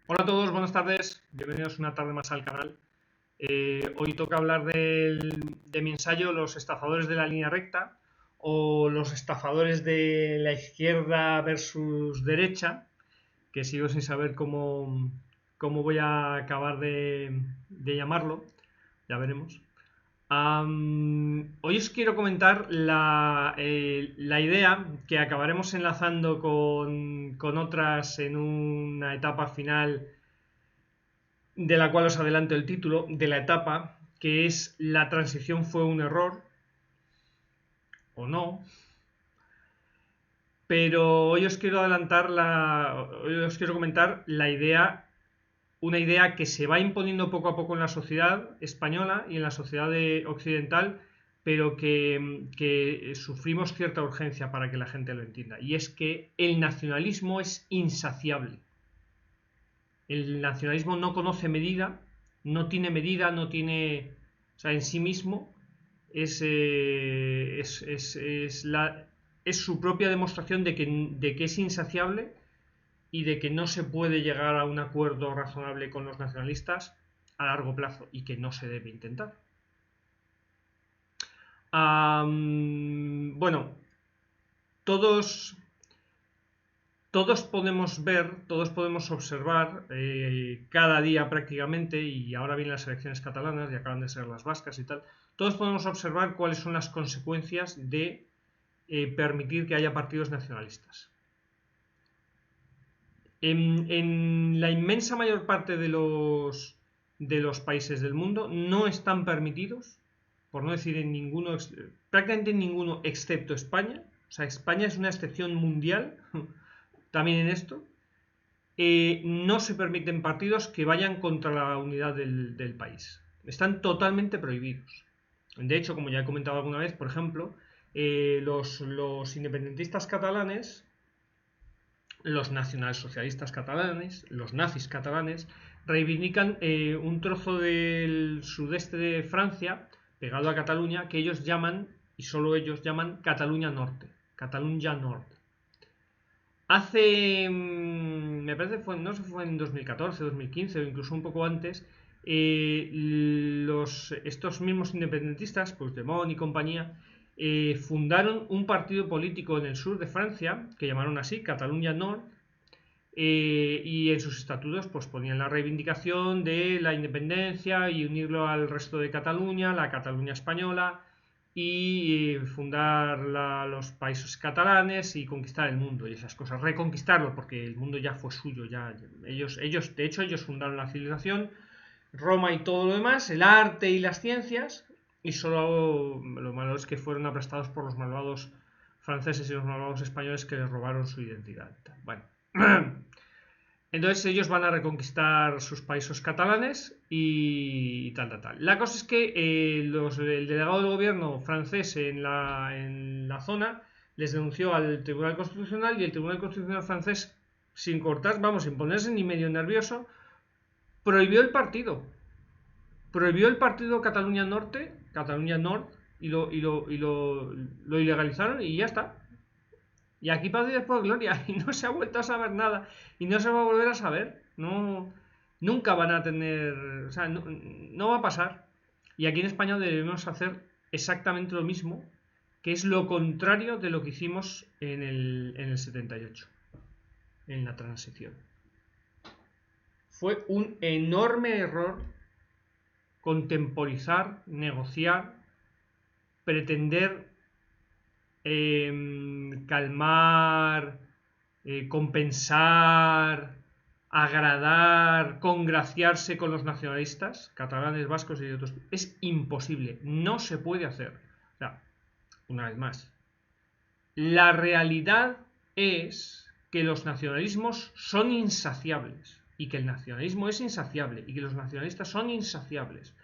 Hola a todos, buenas tardes. Bienvenidos una tarde más al canal. Hoy toca hablar de mi ensayo Los estafadores de la línea recta o los estafadores de la izquierda versus derecha, que sigo sin saber cómo voy a acabar de llamarlo. Ya veremos. Hoy os quiero comentar la idea que acabaremos enlazando con otras en una etapa final de la cual os adelanto el título, de la etapa, que es la transición fue un error o no, pero hoy os quiero hoy os quiero comentar una idea que se va imponiendo poco a poco en la sociedad española y en la sociedad occidental, pero que sufrimos cierta urgencia para que la gente lo entienda, y es que el nacionalismo es insaciable. El nacionalismo no conoce medida, no tiene, o sea, en sí mismo es su propia demostración de que es insaciable y de que no se puede llegar a un acuerdo razonable con los nacionalistas a largo plazo y que no se debe intentar. Bueno, todos todos podemos observar cada día prácticamente, y ahora vienen las elecciones catalanas y acaban de ser las vascas y tal, todos podemos observar cuáles son las consecuencias de permitir que haya partidos nacionalistas. En la inmensa mayor parte de los países del mundo no están permitidos, por no decir en ninguno, prácticamente en ninguno excepto España. O sea, España es una excepción mundial también en esto. No se permiten partidos que vayan contra la unidad del país. Están totalmente prohibidos. De hecho, como ya he comentado alguna vez, por ejemplo, los independentistas catalanes, los nacionalsocialistas catalanes, los nazis catalanes, reivindican un trozo del sudeste de Francia, pegado a Cataluña, que ellos llaman, y solo ellos llaman, Cataluña Norte. Cataluña Norte. Me parece que no sé si fue en 2014, 2015 o incluso un poco antes, estos mismos independentistas, Puigdemont y compañía, fundaron un partido político en el sur de Francia, que llamaron así, Cataluña Nord, y en sus estatutos pues ponían la reivindicación de la independencia y unirlo al resto de Cataluña, la Cataluña española, y fundar los países catalanes y conquistar el mundo y esas cosas, reconquistarlo porque el mundo ya fue suyo, de hecho ellos fundaron la civilización, Roma y todo lo demás, el arte y las ciencias, y solo lo malo es que fueron aplastados por los malvados franceses y los malvados españoles que les robaron su identidad. Bueno, entonces ellos van a reconquistar sus países catalanes y tal. La cosa es que el delegado del gobierno francés en la zona les denunció al Tribunal Constitucional, y el Tribunal Constitucional francés, sin cortar, vamos, sin ponerse ni medio nervioso, prohibió el partido. Prohibió el partido Cataluña Norte, Cataluña Nord, lo ilegalizaron y ya está. Y aquí paz y después gloria. Y no se ha vuelto a saber nada. Y no se va a volver a saber. No, nunca van a tener. O sea, no va a pasar. Y aquí en España debemos hacer exactamente lo mismo, que es lo contrario de lo que hicimos en el 78, en la transición. Fue un enorme error contemporizar, negociar, pretender calmar, compensar, agradar, congraciarse con los nacionalistas, catalanes, vascos y otros. Es imposible, no se puede hacer. O sea, una vez más, la realidad es que los nacionalismos son insaciables, y que el nacionalismo es insaciable, y que los nacionalistas son insaciables.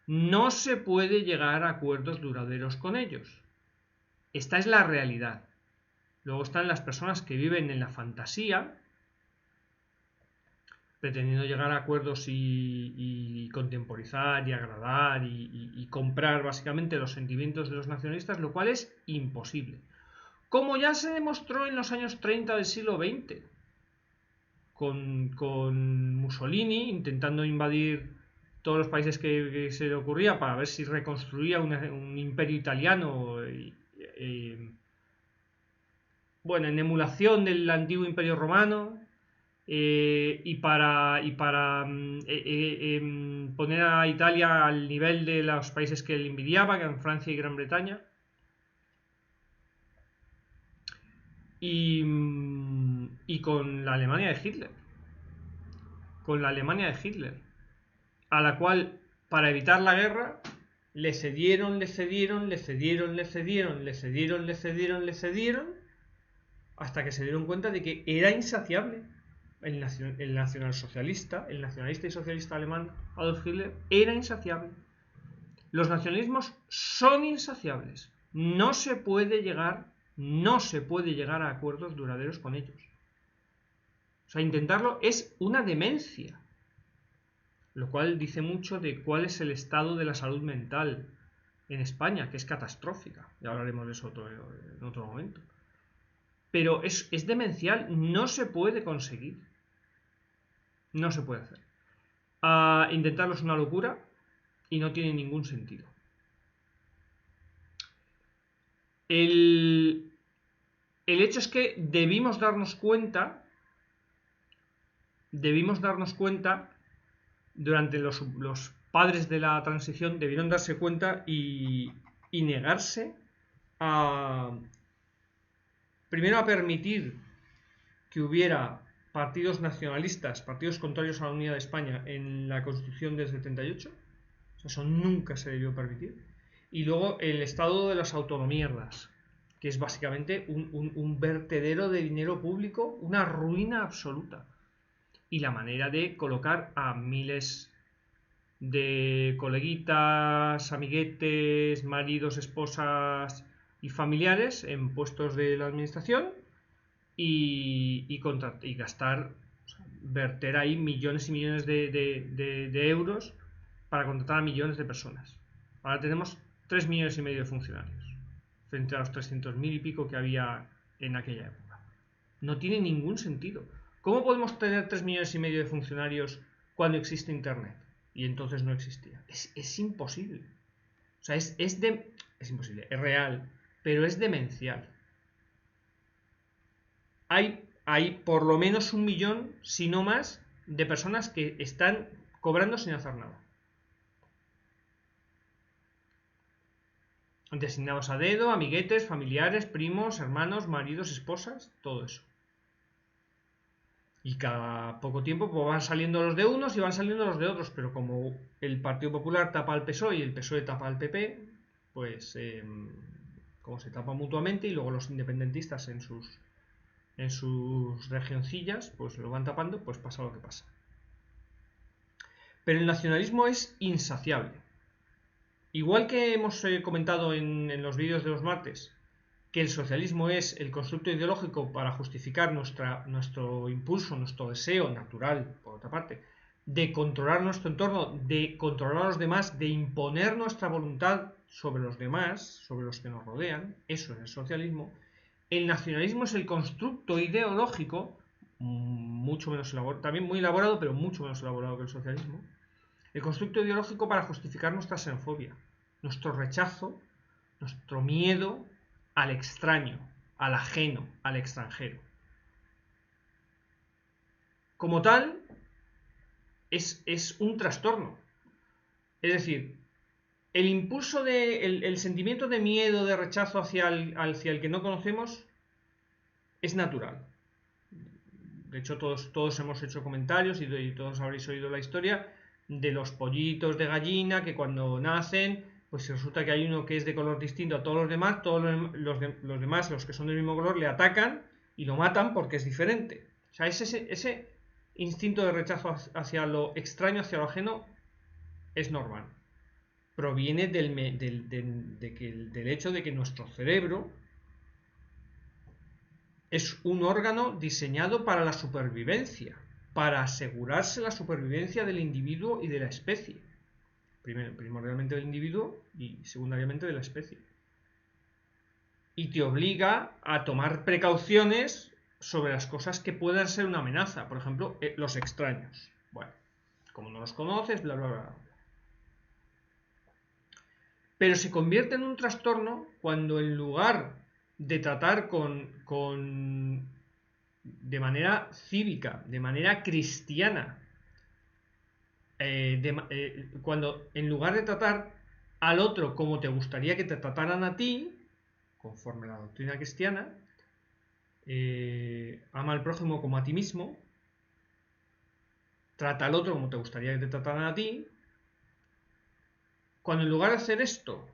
No se puede llegar a acuerdos duraderos con ellos. Esta es la realidad. Luego están las personas que viven en la fantasía, pretendiendo llegar a acuerdos y contemporizar y agradar y comprar básicamente los sentimientos de los nacionalistas, lo cual es imposible. Como ya se demostró en los años 30 del siglo XX. con Mussolini, intentando invadir todos los países que se le ocurría para ver si reconstruía un imperio italiano, bueno, en emulación del antiguo imperio romano, y para poner a Italia al nivel de los países que él envidiaba, que eran Francia y Gran Bretaña. Y con la Alemania de Hitler. Con la Alemania de Hitler. A la cual, para evitar la guerra, le cedieron, hasta que se dieron cuenta de que era insaciable. El nacionalsocialista, el nacionalista y socialista alemán Adolf Hitler, era insaciable. Los nacionalismos son insaciables. No se puede llegar a acuerdos duraderos con ellos. O sea, intentarlo es una demencia. Lo cual dice mucho de cuál es el estado de la salud mental en España, que es catastrófica. Ya hablaremos de eso en otro momento. Pero es demencial, no se puede conseguir. No se puede hacer. Intentarlo es una locura y no tiene ningún sentido. El hecho es que debimos darnos cuenta durante los padres de la transición, debieron darse cuenta y negarse primero a permitir que hubiera partidos nacionalistas, partidos contrarios a la unidad de España en la Constitución del 78. Eso nunca se debió permitir. Y luego el estado de las autonomierdas, que es básicamente un vertedero de dinero público, una ruina absoluta. Y la manera de colocar a miles de coleguitas, amiguetes, maridos, esposas y familiares en puestos de la administración y gastar, o sea, verter ahí millones y millones de euros para contratar a millones de personas. Ahora tenemos 3,5 millones de funcionarios frente a los 300.000 y pico que había en aquella época. No tiene ningún sentido. ¿Cómo podemos tener 3,5 millones de funcionarios cuando existe Internet? Y entonces no existía. Es imposible. O sea, es imposible, es real, pero es demencial. Hay por lo menos 1 millón, si no más, de personas que están cobrando sin hacer nada. Designados a dedo, amiguetes, familiares, primos, hermanos, maridos, esposas, todo eso. Y cada poco tiempo pues van saliendo los de unos y van saliendo los de otros, pero como el Partido Popular tapa al PSOE y el PSOE tapa al PP, pues como se tapan mutuamente y luego los independentistas en sus regioncillas pues lo van tapando, pues pasa lo que pasa. Pero el nacionalismo es insaciable. Igual que hemos comentado en los vídeos de los martes, que el socialismo es el constructo ideológico para justificar nuestro impulso, nuestro deseo natural, por otra parte, de controlar nuestro entorno, de controlar a los demás, de imponer nuestra voluntad sobre los demás, sobre los que nos rodean, eso es el socialismo. El nacionalismo es el constructo ideológico, mucho menos elaborado, también muy elaborado, pero mucho menos elaborado que el socialismo, el constructo ideológico para justificar nuestra xenofobia, nuestro rechazo, nuestro miedo al extraño, al ajeno, al extranjero. Como tal, es un trastorno. Es decir, el impulso el sentimiento de miedo, de rechazo hacia el que no conocemos es natural. De hecho, todos hemos hecho comentarios y todos habréis oído la historia de los pollitos de gallina que cuando nacen, pues resulta que hay uno que es de color distinto a todos los demás, los demás, los que son del mismo color, le atacan y lo matan porque es diferente. O sea, ese instinto de rechazo hacia lo extraño, hacia lo ajeno, es normal. Proviene del hecho de que nuestro cerebro es un órgano diseñado para la supervivencia, para asegurarse la supervivencia del individuo y de la especie. Primordialmente del individuo y secundariamente de la especie. Y te obliga a tomar precauciones sobre las cosas que puedan ser una amenaza. Por ejemplo, los extraños. Bueno, como no los conoces, bla, bla, bla. Pero se convierte en un trastorno cuando en lugar de tratar de manera cívica, de manera cristiana, cuando en lugar de tratar al otro como te gustaría que te trataran a ti, conforme a la doctrina cristiana, ama al prójimo como a ti mismo, trata al otro como te gustaría que te trataran a ti, cuando en lugar de hacer esto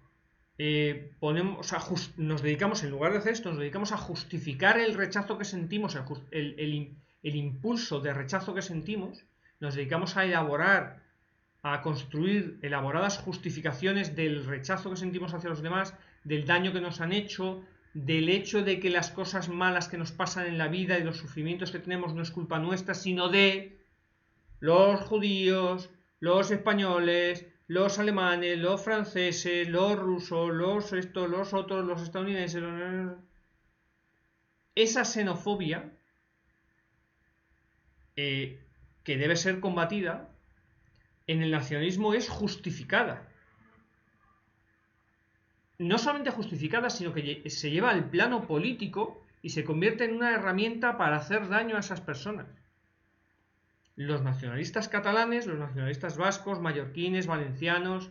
nos dedicamos, en lugar de hacer esto, nos dedicamos a justificar el rechazo que sentimos, el impulso de rechazo que sentimos, nos dedicamos a construir elaboradas justificaciones del rechazo que sentimos hacia los demás, del daño que nos han hecho, del hecho de que las cosas malas que nos pasan en la vida y los sufrimientos que tenemos no es culpa nuestra, sino de los judíos, los españoles, los alemanes, los franceses, los rusos, los estos, los otros, los estadounidenses. Esa xenofobia que debe ser combatida en el nacionalismo es justificada. No solamente justificada, sino que se lleva al plano político y se convierte en una herramienta para hacer daño a esas personas. Los nacionalistas catalanes, los nacionalistas vascos, mallorquines, valencianos,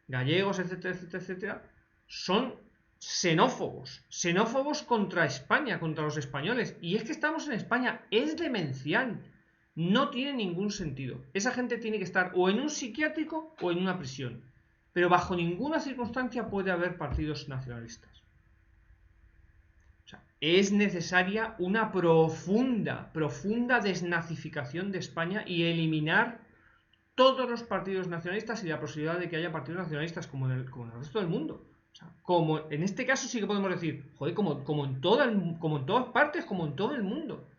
gallegos, etcétera, etcétera, etcétera, son xenófobos contra España, contra los españoles. Y es que estamos en España, es demencial, no tiene ningún sentido. Esa gente tiene que estar o en un psiquiátrico o en una prisión, pero bajo ninguna circunstancia puede haber partidos nacionalistas. O sea, es necesaria una profunda desnazificación de España y eliminar todos los partidos nacionalistas y la posibilidad de que haya partidos nacionalistas como en el resto del mundo. O sea, como en este caso sí que podemos decir, joder, como en todas partes, como en todo el mundo.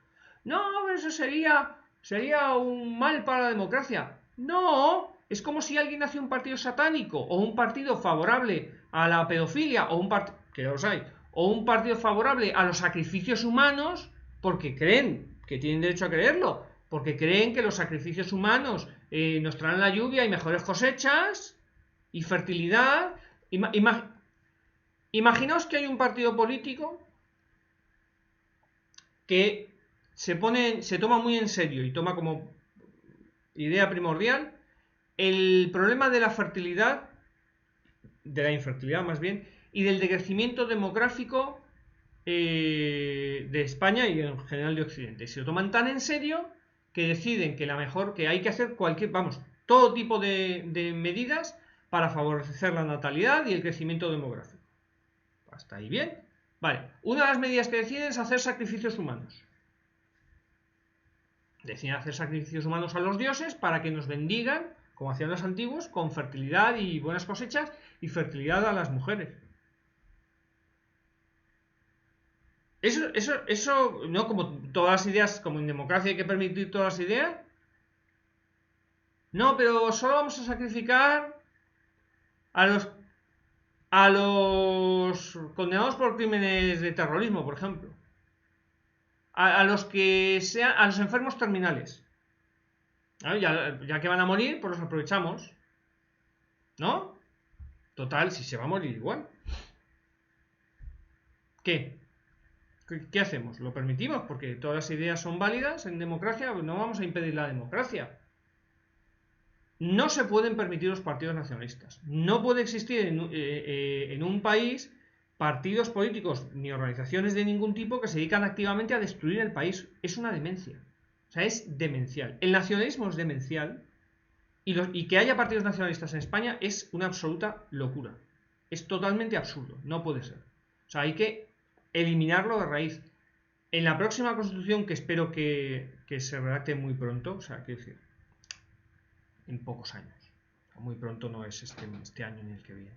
No, pero eso sería un mal para la democracia. No, es como si alguien hace un partido satánico o un partido favorable a la pedofilia o un partido, que los hay, o un partido favorable a los sacrificios humanos porque creen que tienen derecho a creerlo, porque creen que los sacrificios humanos nos traen la lluvia y mejores cosechas y fertilidad. Imaginaos que hay un partido político que se toma muy en serio y toma como idea primordial el problema de la fertilidad, de la infertilidad más bien, y del decrecimiento demográfico de España y en general de Occidente. Se lo toman tan en serio que deciden que hay que hacer todo tipo de medidas para favorecer la natalidad y el crecimiento demográfico. Hasta ahí bien. Vale, una de las medidas que deciden es hacer sacrificios humanos. Deciden hacer sacrificios humanos a los dioses para que nos bendigan, como hacían los antiguos, con fertilidad y buenas cosechas y fertilidad a las mujeres. Eso, no como todas las ideas, como en democracia hay que permitir todas las ideas. No, pero solo vamos a sacrificar a los condenados por crímenes de terrorismo, por ejemplo. A los enfermos terminales. Ya que van a morir, pues los aprovechamos. ¿No? Total, si se va a morir igual. ¿Qué hacemos? ¿Lo permitimos? Porque todas las ideas son válidas en democracia, no vamos a impedir la democracia. No se pueden permitir los partidos nacionalistas. No puede existir en un país partidos políticos ni organizaciones de ningún tipo que se dedican activamente a destruir el país. Es una demencia. O sea, es demencial. El nacionalismo es demencial y que haya partidos nacionalistas en España es una absoluta locura. Es totalmente absurdo. No puede ser. O sea, hay que eliminarlo de raíz. En la próxima constitución, que espero que se redacte muy pronto, o sea, quiero decir, en pocos años. Muy pronto no es este año ni el que viene.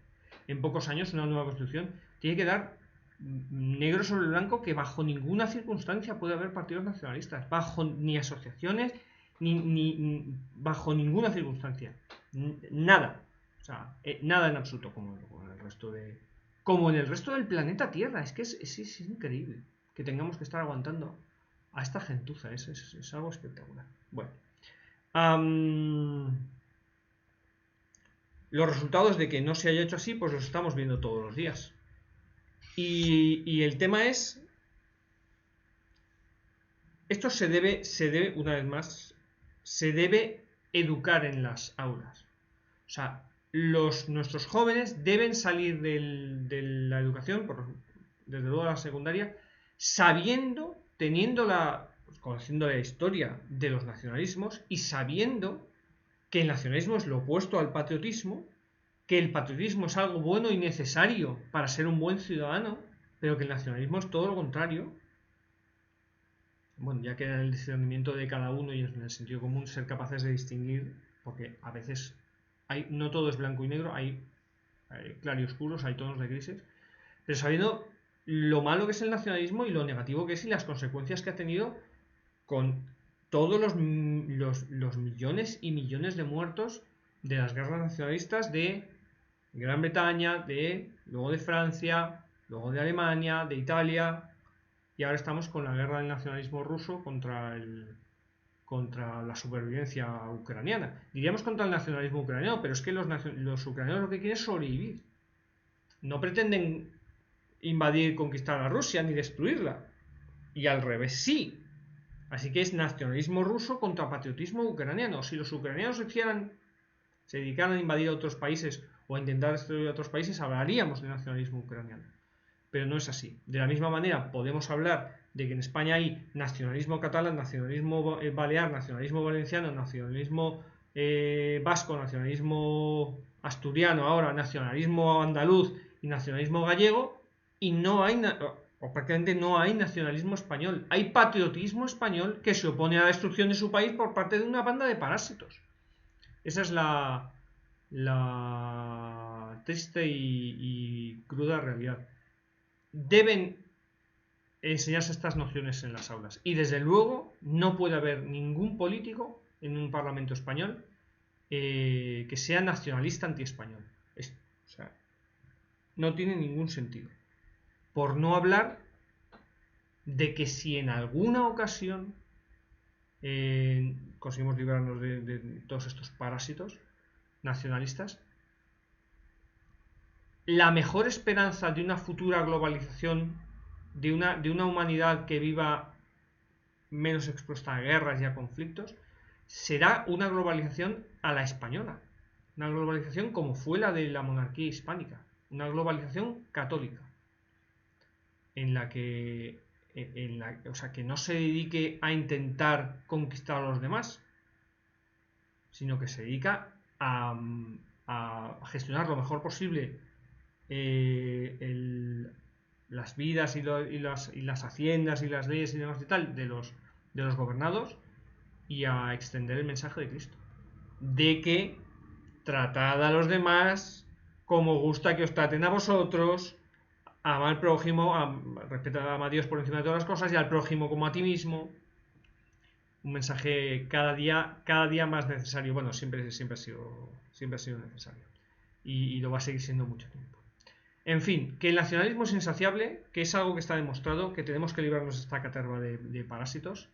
En pocos años una nueva constitución tiene que dar negro sobre blanco que bajo ninguna circunstancia puede haber partidos nacionalistas, ni asociaciones, ni bajo ninguna circunstancia. Nada. O sea, nada en absoluto como en el resto del planeta Tierra. Es que es increíble que tengamos que estar aguantando a esta gentuza. Es algo espectacular. Bueno. Los resultados de que no se haya hecho así, pues los estamos viendo todos los días. Y el tema es, esto se debe, una vez más, se debe educar en las aulas. O sea, nuestros jóvenes deben salir de la educación, desde luego la secundaria, sabiendo, conociendo la historia de los nacionalismos y sabiendo que el nacionalismo es lo opuesto al patriotismo, que el patriotismo es algo bueno y necesario para ser un buen ciudadano, pero que el nacionalismo es todo lo contrario. Bueno, ya queda en el discernimiento de cada uno y en el sentido común ser capaces de distinguir, porque a veces no todo es blanco y negro, hay claroscuros, hay tonos de grises, pero sabiendo lo malo que es el nacionalismo y lo negativo que es y las consecuencias que ha tenido con todos los millones y millones de muertos de las guerras nacionalistas de Gran Bretaña, luego de Francia, luego de Alemania, de Italia, y ahora estamos con la guerra del nacionalismo ruso contra la supervivencia ucraniana. Diríamos contra el nacionalismo ucraniano, pero es que los ucranianos lo que quieren es sobrevivir. No pretenden invadir, conquistar a Rusia ni destruirla. Y al revés, sí. Así que es nacionalismo ruso contra patriotismo ucraniano. Si los ucranianos se dedicaran a invadir a otros países o a intentar destruir a otros países, hablaríamos de nacionalismo ucraniano. Pero no es así. De la misma manera, podemos hablar de que en España hay nacionalismo catalán, nacionalismo balear, nacionalismo valenciano, nacionalismo vasco, nacionalismo asturiano, ahora nacionalismo andaluz y nacionalismo gallego, y no hay o prácticamente no hay nacionalismo español. Hay patriotismo español que se opone a la destrucción de su país por parte de una banda de parásitos. Esa es la triste y cruda realidad. Deben enseñarse estas nociones en las aulas. Y desde luego no puede haber ningún político en un parlamento español que sea nacionalista anti-español. O sea, no tiene ningún sentido. Por no hablar de que si en alguna ocasión conseguimos librarnos de todos estos parásitos nacionalistas, la mejor esperanza de una futura globalización, de una humanidad que viva menos expuesta a guerras y a conflictos, será una globalización a la española. Una globalización como fue la de la monarquía hispánica. Una globalización católica. En la que que no se dedique a intentar conquistar a los demás, sino que se dedica a gestionar lo mejor posible las vidas y las haciendas y las leyes y demás y tal de los gobernados, y a extender el mensaje de Cristo de que tratad a los demás como gusta que os traten a vosotros, ama al prójimo, respeta a Dios por encima de todas las cosas y al prójimo como a ti mismo. Un mensaje cada día más necesario. Bueno, siempre ha sido necesario y lo va a seguir siendo mucho tiempo. En fin, que el nacionalismo es insaciable, que es algo que está demostrado, que tenemos que librarnos de esta caterva de parásitos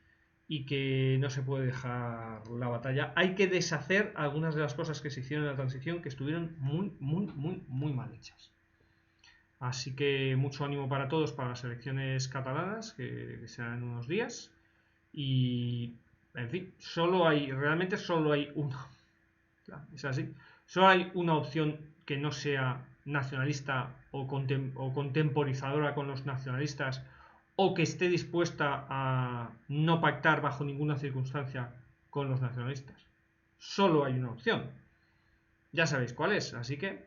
y que no se puede dejar la batalla. Hay que deshacer algunas de las cosas que se hicieron en la transición que estuvieron muy mal hechas. Así que mucho ánimo para todos para las elecciones catalanas que serán en unos días. Y, en fin, realmente solo hay una. Es así. Solo hay una opción que no sea nacionalista o contemporizadora con los nacionalistas, o que esté dispuesta a no pactar bajo ninguna circunstancia con los nacionalistas. Solo hay una opción. Ya sabéis cuál es, así que,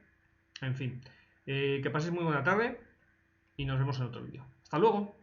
en fin, que paséis muy buena tarde y nos vemos en otro vídeo. Hasta luego.